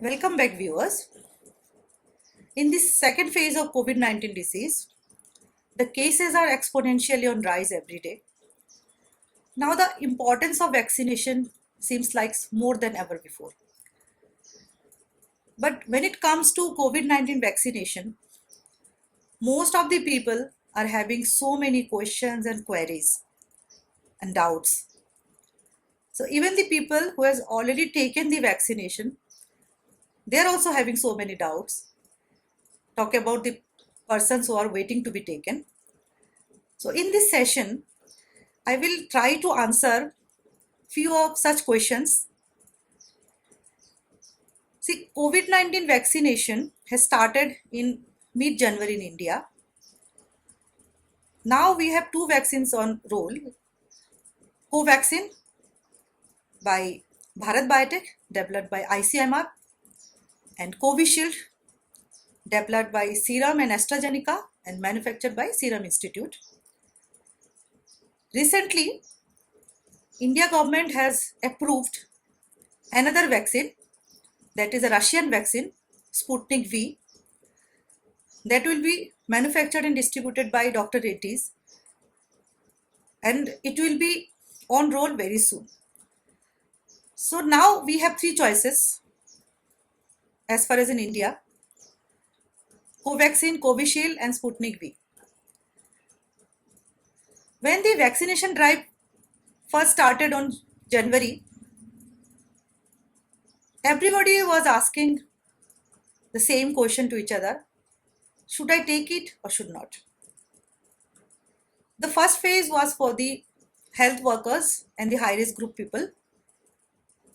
Welcome back, viewers. In this second phase of COVID-19 disease, the cases are exponentially on rise every day. Now the importance of vaccination seems like more than ever before. But when it comes to COVID-19 vaccination, most of the people are having so many questions and queries and doubts. So even the people who has already taken the vaccination, they are also having so many doubts. Talk about the persons who are waiting to be taken. So in this session, I will try to answer few of such questions. See, COVID-19 vaccination has started in mid-January in India. Now we have two vaccines on roll. Covaxin by Bharat Biotech, developed by ICMR, and Covishield, developed by Serum and AstraZeneca and manufactured by Serum Institute. Recently, India government has approved another vaccine, that is a Russian vaccine, Sputnik V, that will be manufactured and distributed by Dr. Reddy's, and it will be on roll very soon. So now we have three choices as far as in India: Covaxin, Covishield and Sputnik V. When the vaccination drive first started on January, everybody was asking the same question to each other: should I take it or should not? The first phase was for the health workers and the high risk group people.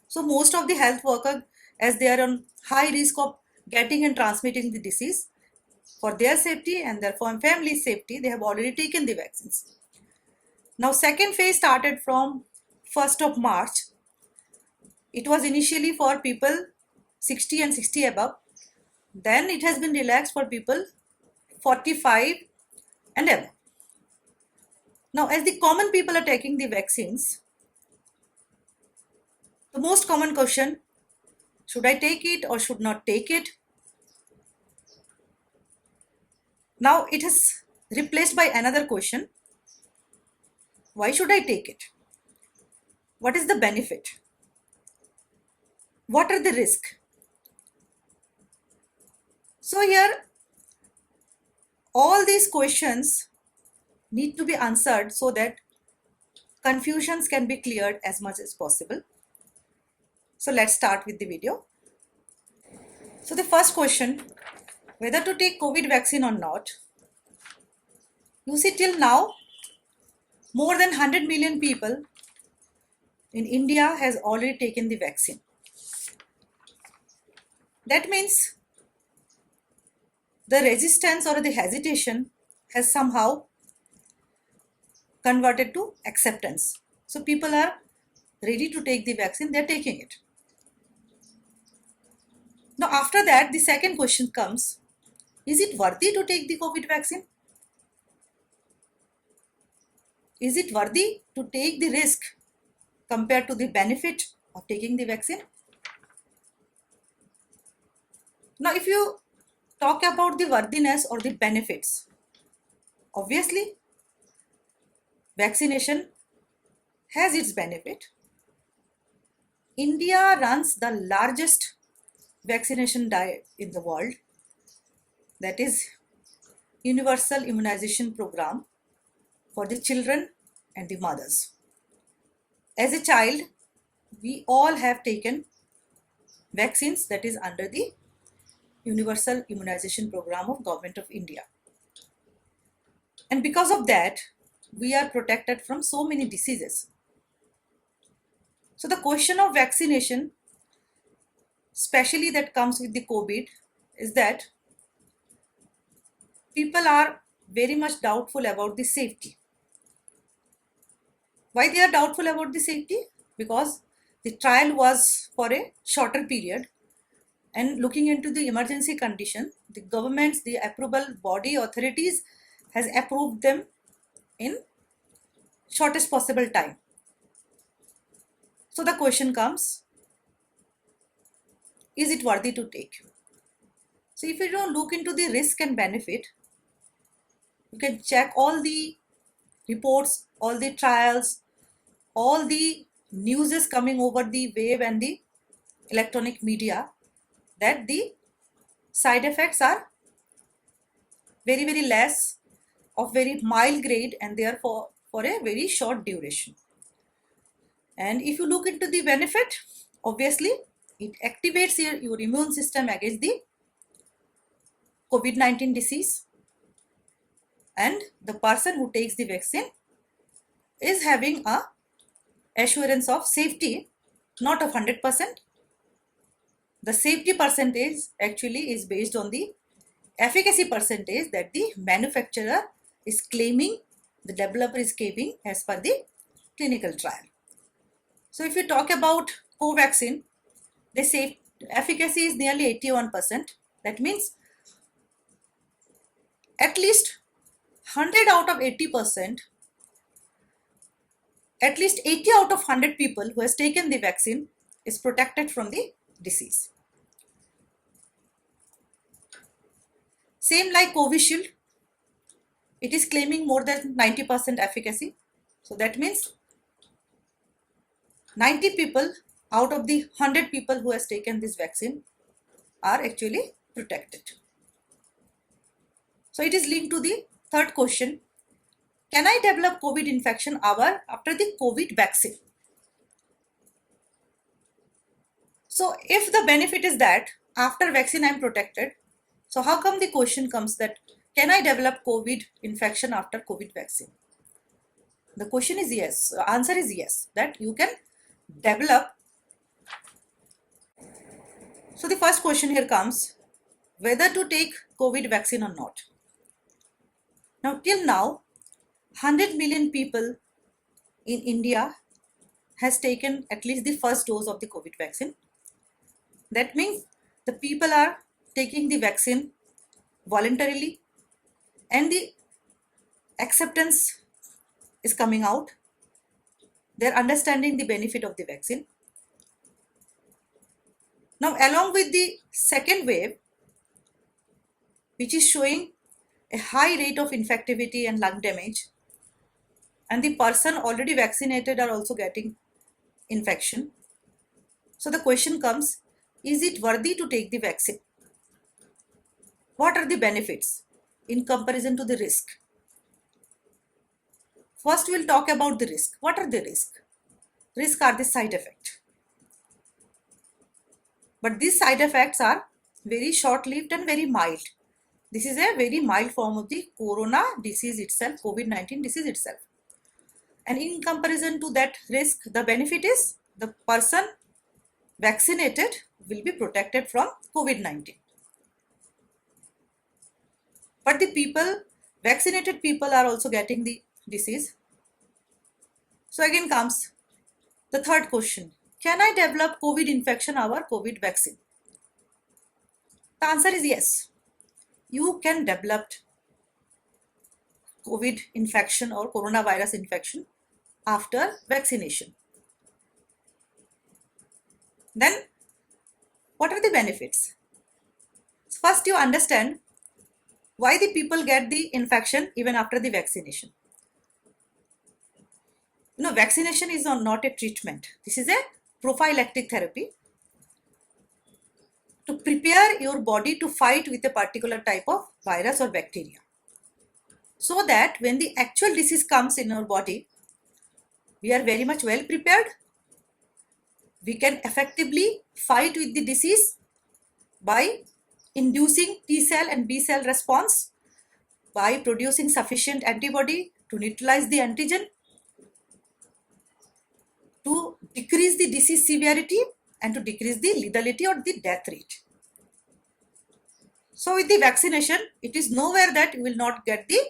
So most of the health workers, as they are on high risk of getting and transmitting the disease, for their safety and their family safety, they have already taken the vaccines. Now second phase started from 1st of March. It was initially for people 60 and 60 above. Then it has been relaxed for people 45 and above. Now as the common people are taking the vaccines, the most common question: should I take it or should not take it? Now it is replaced by another question: why should I take it? What is the benefit? What are the risks? So here, all these questions need to be answered so that confusions can be cleared as much as possible. So let's start with the video. So the first question, whether to take COVID vaccine or not. You see, till now, more than 100 million people in India has already taken the vaccine. That means the resistance or the hesitation has somehow converted to acceptance. So people are ready to take the vaccine, they're taking it. Now after that, the second question comes: is it worthy to take the COVID vaccine? Is it worthy to take the risk compared to the benefit of taking the vaccine? Now if you talk about the worthiness or the benefits, obviously vaccination has its benefit. India runs the largest vaccination drive in the world, that is universal immunization program for the children and the mothers. As a child, we all have taken vaccines that is under the universal immunization program of Government of India. And because of that, we are protected from so many diseases. So the question of vaccination, especially that comes with the COVID, is that people are very much doubtful about the safety. Why they are doubtful about the safety? Because the trial was for a shorter period, and looking into the emergency condition, the governments, the approval body authorities has approved them in shortest possible time. So the question comes: is it worthy to take? So if you don't look into the risk and benefit, you can check all the reports, all the trials, all the news is coming over the wave and the electronic media, that the side effects are very, very less, of very mild grade, and therefore for a very short duration. And if you look into the benefit, obviously it activates your immune system against the COVID-19 disease, and the person who takes the vaccine is having a assurance of safety, not of 100%. The safety percentage actually is based on the efficacy percentage that the manufacturer is claiming, the developer is claiming as per the clinical trial. So if you talk about Covaxin, they say efficacy is nearly 81%. That means at least 100 out of 80%, at least 80 out of 100 people who has taken the vaccine is protected from the disease. Same like Covishield, it is claiming more than 90% efficacy. So that means 90 people out of the 100 people who has taken this vaccine are actually protected. So it is linked to the third question. Can I develop COVID infection after the COVID vaccine? So if the benefit is that after vaccine I am protected, so how come the question comes that can I develop COVID infection after COVID vaccine? The question is yes. Answer is yes, that you can develop. So the first question here comes, whether to take COVID vaccine or not. Now till now, 100 million people in India has taken at least the first dose of the COVID vaccine. That means the people are taking the vaccine voluntarily and the acceptance is coming out. They're understanding the benefit of the vaccine. Now, along with the second wave, which is showing a high rate of infectivity and lung damage, and the person already vaccinated are also getting infection. So the question comes, is it worthy to take the vaccine? What are the benefits in comparison to the risk? First, we'll talk about the risk. What are the risks? Risks are the side effects. But these side effects are very short-lived and very mild. This is a very mild form of the corona disease itself, COVID-19 disease itself. And in comparison to that risk, the benefit is the person vaccinated will be protected from COVID-19. But the vaccinated people are also getting the disease. So again comes the third question. Can I develop COVID infection over COVID vaccine? The answer is yes. You can develop COVID infection or coronavirus infection after vaccination. Then, what are the benefits? First, you understand why the people get the infection even after the vaccination. Vaccination is not a treatment. This is a prophylactic therapy to prepare your body to fight with a particular type of virus or bacteria, so that when the actual disease comes in our body, we are very much well prepared. We can effectively fight with the disease by inducing T cell and B cell response, by producing sufficient antibody to neutralize the antigen, to decrease the disease severity and to decrease the lethality or the death rate. So with the vaccination, it is nowhere that you will not get the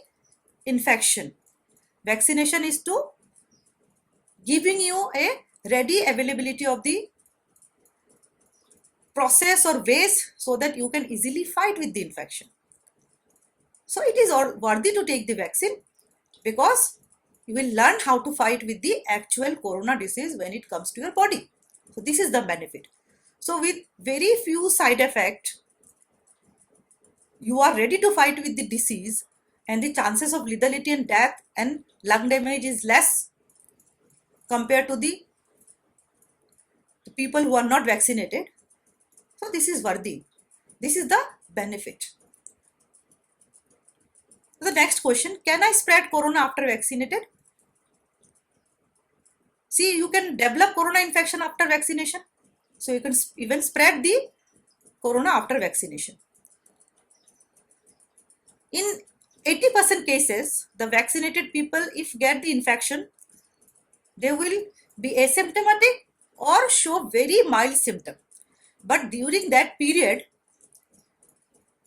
infection. Vaccination is to giving you a ready availability of the process or ways so that you can easily fight with the infection. So it is worthy to take the vaccine because you will learn how to fight with the actual corona disease when it comes to your body. So this is the benefit. So with very few side effects, you are ready to fight with the disease, and the chances of lethality and death and lung damage is less compared to the people who are not vaccinated. So this is worthy. This is the benefit. The next question, can I spread corona after vaccinated? See, you can develop corona infection after vaccination. So you can even spread the corona after vaccination. In 80% cases, the vaccinated people, if get the infection, they will be asymptomatic or show very mild symptom. But during that period,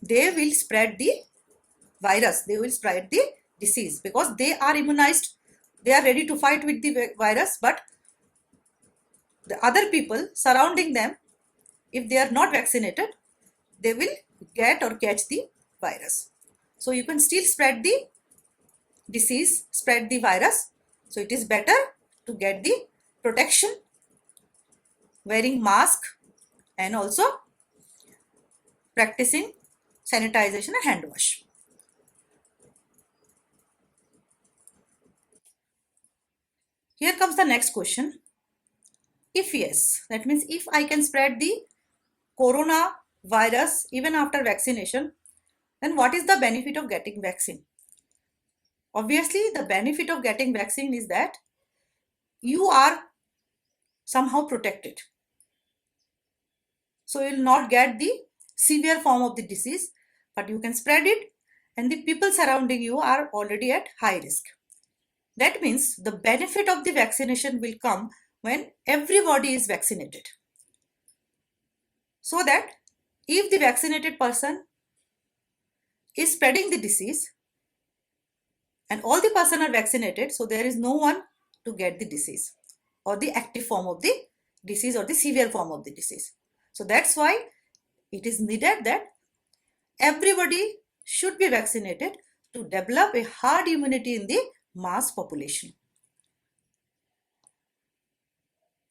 they will spread the virus, they will spread the disease because they are immunized, they are ready to fight with the virus. But the other people surrounding them, if they are not vaccinated, they will get or catch the virus. So you can still spread the disease, spread the virus. So it is better to get the protection, wearing mask, and also practicing sanitization and hand wash. Here comes the next question. If yes, that means if I can spread the corona virus even after vaccination, then what is the benefit of getting vaccine? Obviously, the benefit of getting vaccine is that you are somehow protected. So you will not get the severe form of the disease, but you can spread it, and the people surrounding you are already at high risk. That means the benefit of the vaccination will come when everybody is vaccinated. So that if the vaccinated person is spreading the disease and all the person are vaccinated, so there is no one to get the disease or the active form of the disease or the severe form of the disease. So that's why it is needed that everybody should be vaccinated to develop a herd immunity in the mass population.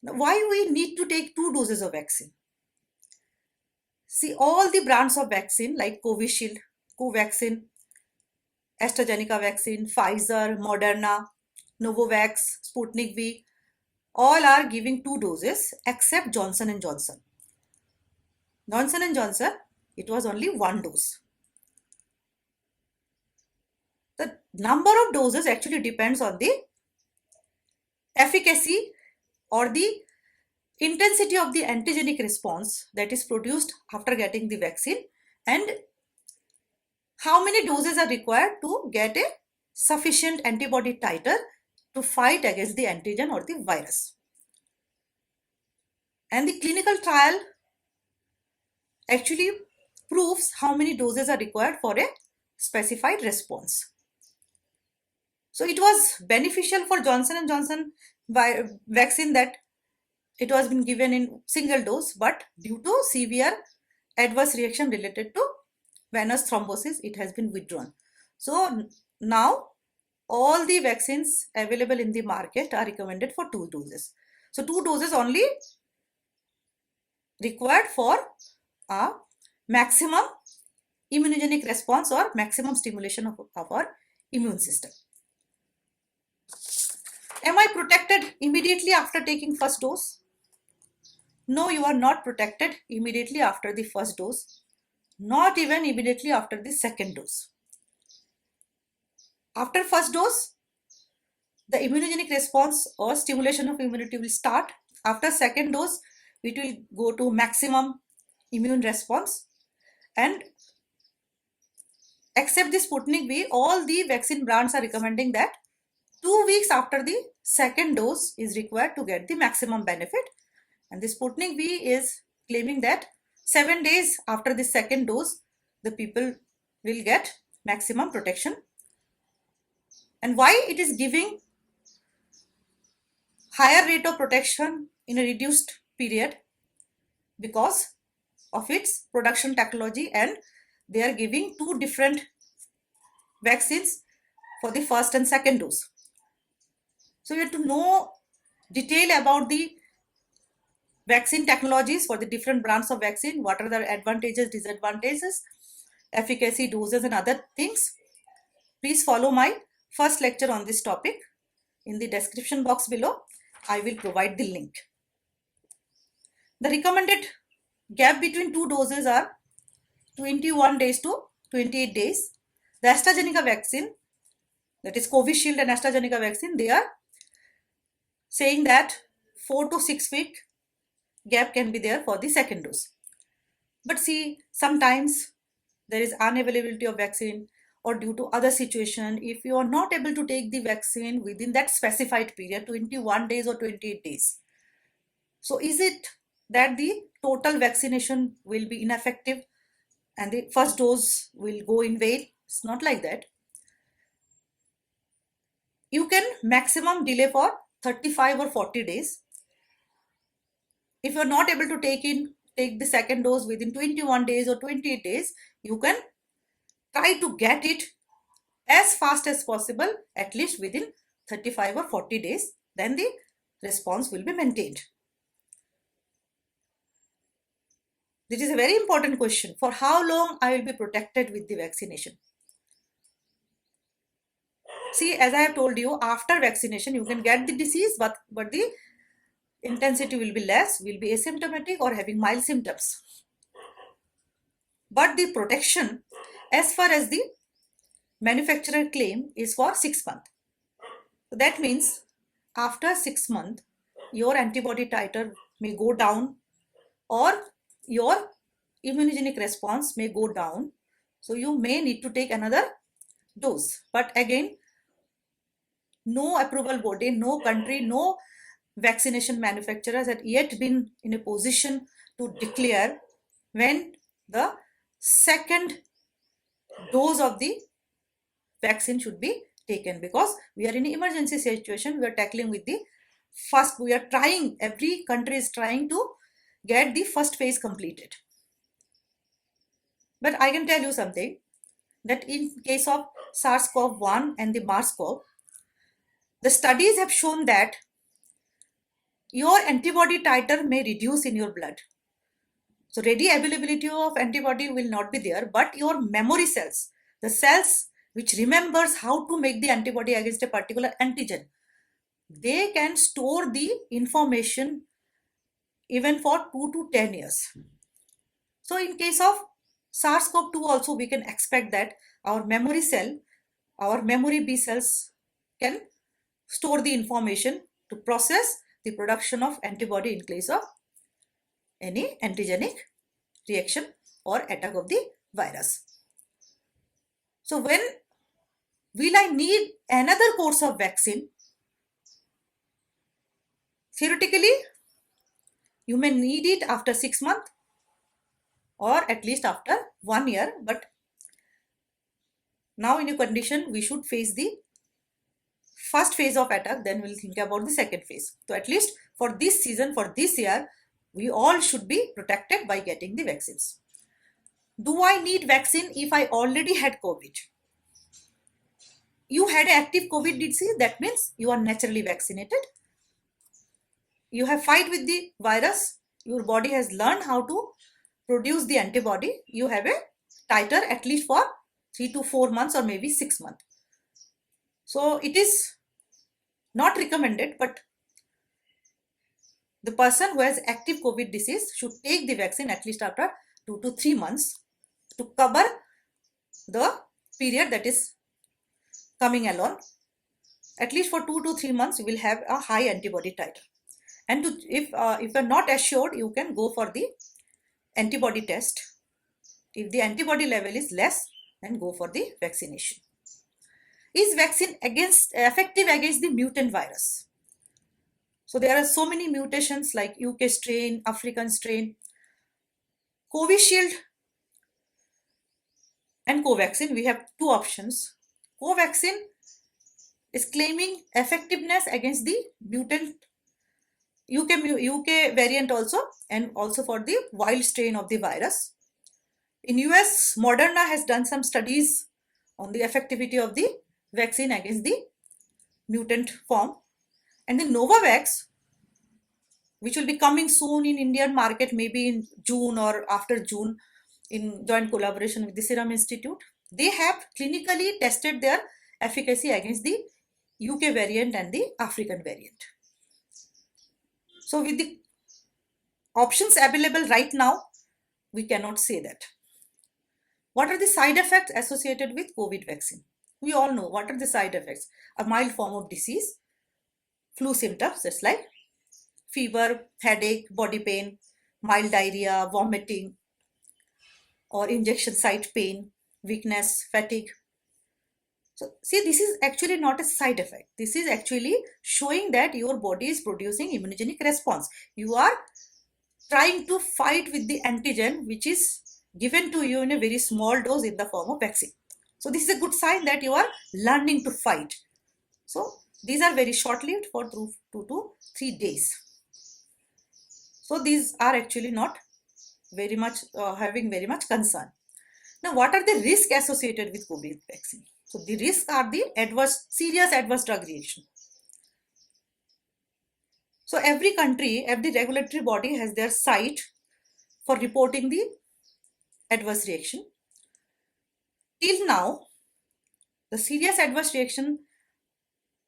Now, why we need to take 2 doses of vaccine? See, all the brands of vaccine like Covishield, Covaxin, AstraZeneca vaccine, Pfizer, Moderna, Novavax, Sputnik V, all are giving 2 doses except Johnson & Johnson. Johnson & Johnson, it was only 1 dose. The number of doses actually depends on the efficacy or the intensity of the antigenic response that is produced after getting the vaccine, and how many doses are required to get a sufficient antibody titer to fight against the antigen or the virus. And the clinical trial actually proves how many doses are required for a specified response. So it was beneficial for Johnson & Johnson vaccine that it was been given in single dose, but due to severe adverse reaction related to venous thrombosis, it has been withdrawn. So now all the vaccines available in the market are recommended for 2 doses. So 2 doses only required for a maximum immunogenic response or maximum stimulation of our immune system. Am I protected immediately after taking first dose? No, you are not protected immediately after the first dose, not even immediately after the second dose. After first dose, the immunogenic response or stimulation of immunity will start. After second dose, it will go to maximum immune response, and except the Sputnik V, all the vaccine brands are recommending that 2 weeks after the second dose is required to get the maximum benefit, and the Sputnik V is claiming that 7 days after the second dose the people will get maximum protection. And why it is giving higher rate of protection in a reduced period? Because of its production technology, and they are giving 2 different vaccines for the first and second dose. So you have to know detail about the vaccine technologies for the different brands of vaccine, what are the advantages, disadvantages, efficacy, doses, and other things. Please follow my first lecture on this topic. In the description box below, I will provide the link. The recommended gap between two doses are 21 days to 28 days. The AstraZeneca vaccine, that is Covishield and AstraZeneca vaccine, they are saying that 4 to 6 week gap can be there for the second dose. But see, sometimes there is unavailability of vaccine, or due to other situation, if you are not able to take the vaccine within that specified period, 21 days or 28 days. So is it that the total vaccination will be ineffective and the first dose will go in vain? It's not like that. You can maximum delay for 35 or 40 days. If you're not able to take the second dose within 21 days or 28 days, you can try to get it as fast as possible, at least within 35 or 40 days. Then the response will be maintained. This is a very important question. For how long I will be protected with the vaccination? See, as I have told you, after vaccination, you can get the disease, but the intensity will be less, will be asymptomatic or having mild symptoms. But the protection, as far as the manufacturer claim, is for 6 months. So that means after 6 months, your antibody titer may go down or your immunogenic response may go down. So you may need to take another dose. But again, no approval body, no country, no vaccination manufacturers had yet been in a position to declare when the second dose of the vaccine should be taken, because we are in an emergency situation. We are tackling with the first, we are trying, every country is trying to get the first phase completed. But I can tell you something, that in case of SARS-CoV-1 and the MERS-CoV, the studies have shown that your antibody titer may reduce in your blood. So ready availability of antibody will not be there, but your memory cells, the cells which remembers how to make the antibody against a particular antigen, they can store the information even for 2 to 10 years. So in case of SARS-CoV-2 also, we can expect that our memory cell, our memory B cells can store the information to process the production of antibody in case of any antigenic reaction or attack of the virus. So when will I need another course of vaccine? Theoretically, you may need it after 6 months or at least after 1 year, but now in a condition we should face the first phase of attack, then we'll think about the second phase. So at least for this season, for this year, we all should be protected by getting the vaccines. Do I need vaccine if I already had COVID? You had active COVID disease, that means you are naturally vaccinated. You have fight with the virus, your body has learned how to produce the antibody, you have a titer at least for 3 to 4 months or maybe 6 months. So it is not recommended, but the person who has active COVID disease should take the vaccine at least after 2 to 3 months to cover the period that is coming along. At least for 2 to 3 months, you will have a high antibody titer. And if you're not assured, you can go for the antibody test. If the antibody level is less, then go for the vaccination. Is vaccine effective against the mutant virus? So there are so many mutations like UK strain, African strain. Covishield and Covaxin, we have two options. Covaxin is claiming effectiveness against the mutant UK variant also, and also for the wild strain of the virus. In US, Moderna has done some studies on the effectivity of the vaccine against the mutant form. And the Novavax, which will be coming soon in Indian market, maybe in June or after June, in joint collaboration with the Serum Institute. They have clinically tested their efficacy against the UK variant and the African variant. So with the options available right now, we cannot say that. What are the side effects associated with COVID vaccine? We all know what are the side effects. A mild form of disease, flu symptoms, just like fever, headache, body pain, mild diarrhea, vomiting, or injection site pain, weakness, fatigue. So see, this is actually not a side effect. This is actually showing that your body is producing immunogenic response. You are trying to fight with the antigen which is given to you in a very small dose in the form of vaccine. So this is a good sign that you are learning to fight. So these are very short-lived for 2 to 3 days. So these are actually not very much having very much concern. Now, what are the risks associated with COVID vaccine? So the risks are the serious adverse drug reaction. So every country, every regulatory body has their site for reporting the adverse reaction. Till now, the serious adverse reaction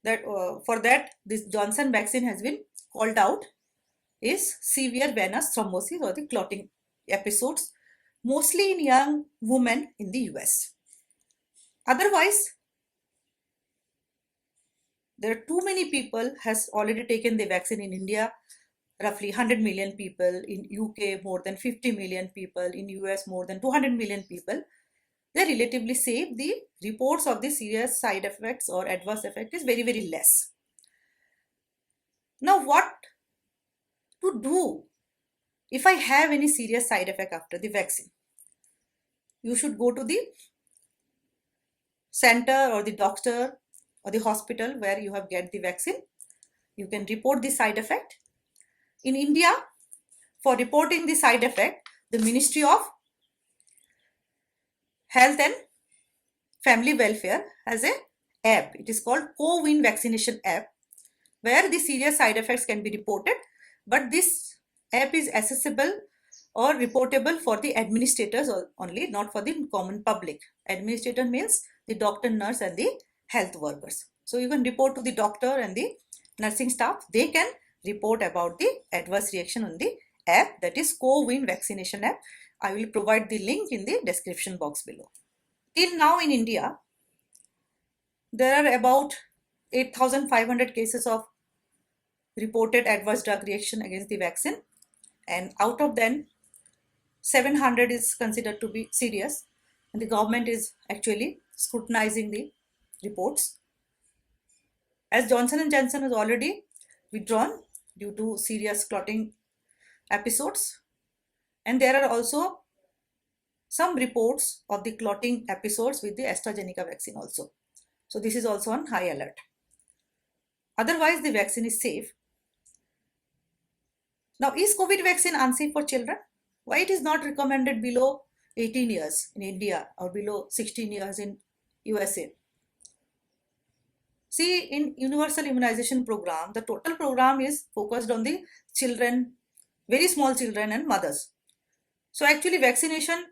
that for that this Johnson vaccine has been called out is severe venous thrombosis or the clotting episodes, mostly in young women in the US. Otherwise, there are too many people has already taken the vaccine in India, roughly 100 million people, in UK more than 50 million people, in US more than 200 million people. They're relatively safe. The reports of the serious side effects or adverse effect is very, very less. Now, what to do if I have any serious side effect after the vaccine? You should go to the center or the doctor or the hospital where you have get the vaccine. You can report the side effect. In India, for reporting the side effect, the Ministry of Health and Family Welfare has a app. It is called Co-Win Vaccination app, where the serious side effects can be reported, but this app is accessible or reportable for the administrators only, not for the common public. Administrator means the doctor, nurse and the health workers. So you can report to the doctor and the nursing staff. They can report about the adverse reaction on the app, that is Co-Win Vaccination app. I will provide the link in the description box below. Till now in India, there are about 8,500 cases of reported adverse drug reaction against the vaccine, and out of them 700 is considered to be serious, and the government is actually scrutinizing the reports. As Johnson & Johnson has already withdrawn due to serious clotting episodes, and there are also some reports of the clotting episodes with the AstraZeneca vaccine also. So this is also on high alert. Otherwise, the vaccine is safe. Now, is COVID vaccine unsafe for children? Why it is not recommended below 18 years in India or below 16 years in USA? See, in universal immunization program, the total program is focused on the children, very small children and mothers. So actually vaccination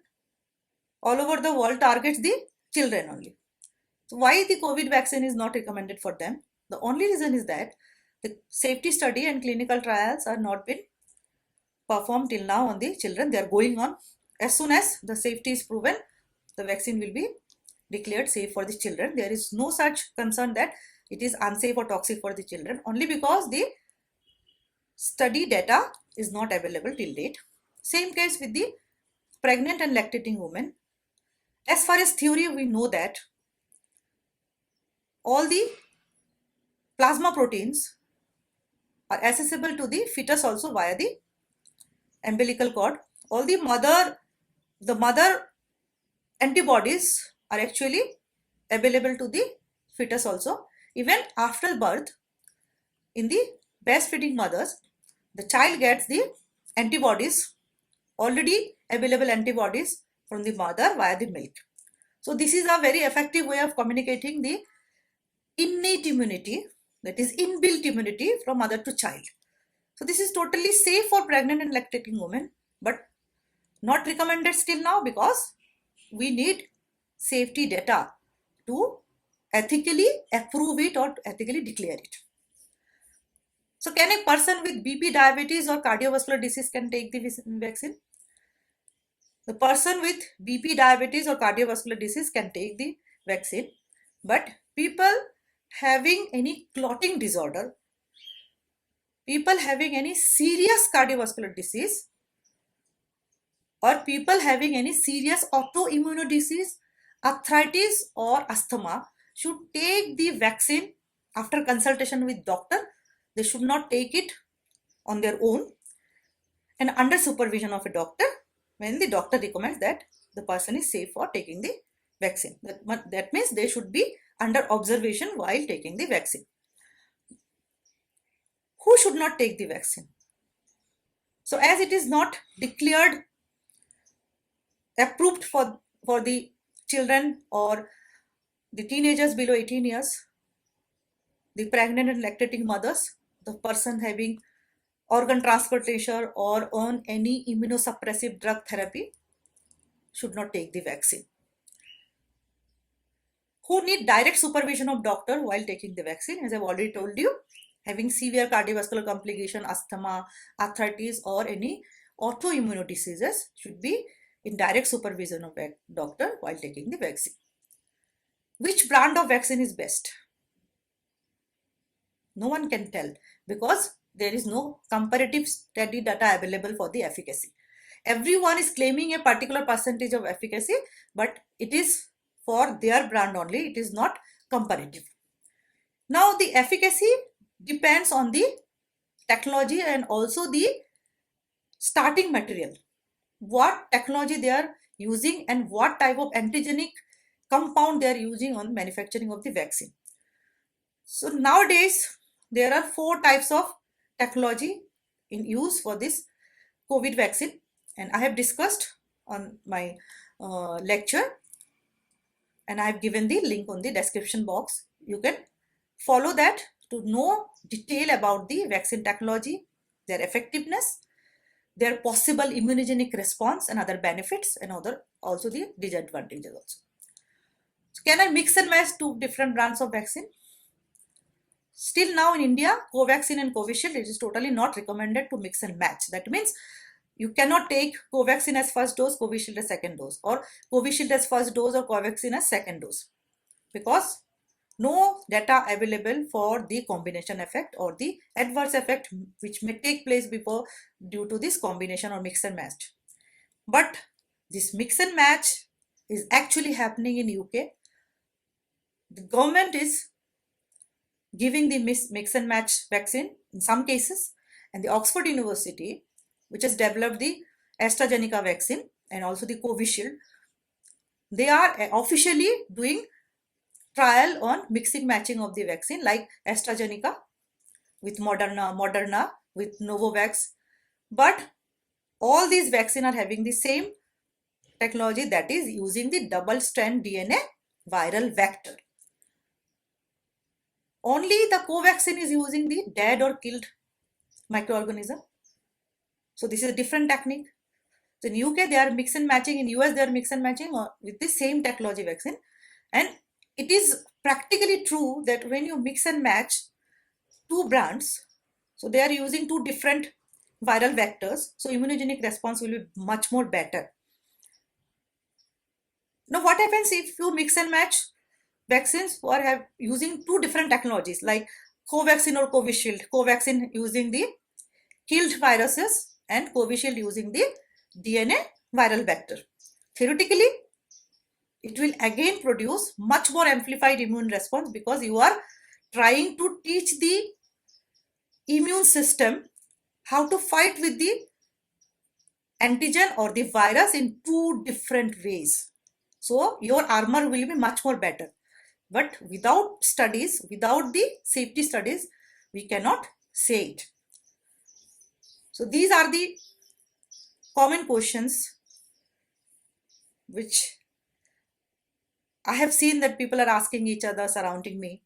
all over the world targets the children only. So why the COVID vaccine is not recommended for them? The only reason is that the safety study and clinical trials are not been performed till now on the children. They are going on. As soon as the safety is proven, the vaccine will be declared safe for the children. There is no such concern that it is unsafe or toxic for the children, only because the study data is not available till date. Same case with the pregnant and lactating women. As far as theory, we know that all the plasma proteins are accessible to the fetus also via the umbilical cord. All the mother antibodies are actually available to the fetus also. Even after birth, in the breastfeeding mothers, the child gets the antibodies, already available antibodies from the mother via the milk. So this is a very effective way of communicating the innate immunity, that is inbuilt immunity from mother to child. So this is totally safe for pregnant and lactating women, but not recommended still now because we need safety data to ethically approve it or ethically declare it. So can a person with BP, diabetes or cardiovascular disease can take the vaccine? The person with BP, diabetes or cardiovascular disease can take the vaccine, but people having any clotting disorder, people having any serious cardiovascular disease, or people having any serious autoimmune disease, arthritis or asthma should take the vaccine after consultation with doctor. They should not take it on their own and under supervision of a doctor when the doctor recommends that the person is safe for taking the vaccine. That means they should be under observation while taking the vaccine. Who should not take the vaccine? So as it is not declared approved for the children or the teenagers below 18 years, the pregnant and lactating mothers, the person having organ transplantation or on any immunosuppressive drug therapy should not take the vaccine. Who need direct supervision of doctor while taking the vaccine, as I've already told you, having severe cardiovascular complication, asthma, arthritis or any autoimmune diseases should be in direct supervision of a doctor while taking the vaccine. Which brand of vaccine is best? No one can tell because there is no comparative study data available for the efficacy. Everyone is claiming a particular percentage of efficacy, but it is for their brand only. It is not comparative. Now the efficacy depends on the technology and also the starting material. What technology they are using and what type of antigenic compound they are using on manufacturing of the vaccine. So nowadays there are 4 types of technology in use for this COVID vaccine, and I have discussed on my lecture, and I have given the link on the description box. You can follow that to know detail about the vaccine technology, their effectiveness, their possible immunogenic response and other benefits, and other also the disadvantages also. So can I mix and match 2 different brands of vaccine? Still now in India, Covaxin and Covishield, it is totally not recommended to mix and match. That means you cannot take Covaxin as first dose, Covishield as second dose, or Covishield as first dose or Covaxin as second dose, because no data available for the combination effect or the adverse effect which may take place before due to this combination or mix and match. But this mix and match is actually happening in UK. The government is giving the mix and match vaccine in some cases, and the Oxford University, which has developed the AstraZeneca vaccine and also the Covishield, they are officially doing trial on mixing matching of the vaccine, like AstraZeneca with Moderna with Novavax. But all these vaccines are having the same technology, that is using the double strand DNA viral vector. Only the Covaxin is using the dead or killed microorganism. So this is a different technique. So in UK they are mix and matching, in US they are mix and matching with the same technology vaccine. And it is practically true that when you mix and match 2 brands, so they are using 2 different viral vectors, so immunogenic response will be much more better. Now what happens if you mix and match vaccines who are using 2 different technologies, like Covaxin or Covishield, Covaxin using the killed viruses and Covishield using the DNA viral vector? Theoretically, it will again produce much more amplified immune response, because you are trying to teach the immune system how to fight with the antigen or the virus in 2 different ways. So your armor will be much more better. But without studies, without the safety studies, we cannot say it. So these are the common questions which I have seen that people are asking each other surrounding me.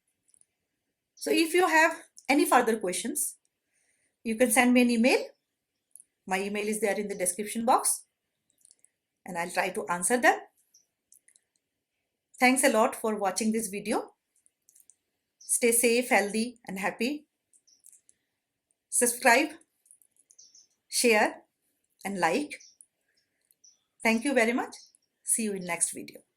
So if you have any further questions, you can send me an email. My email is there in the description box and I'll try to answer them. Thanks a lot for watching this video. Stay safe, healthy and happy. Subscribe, share and like. Thank you very much. See you in next video.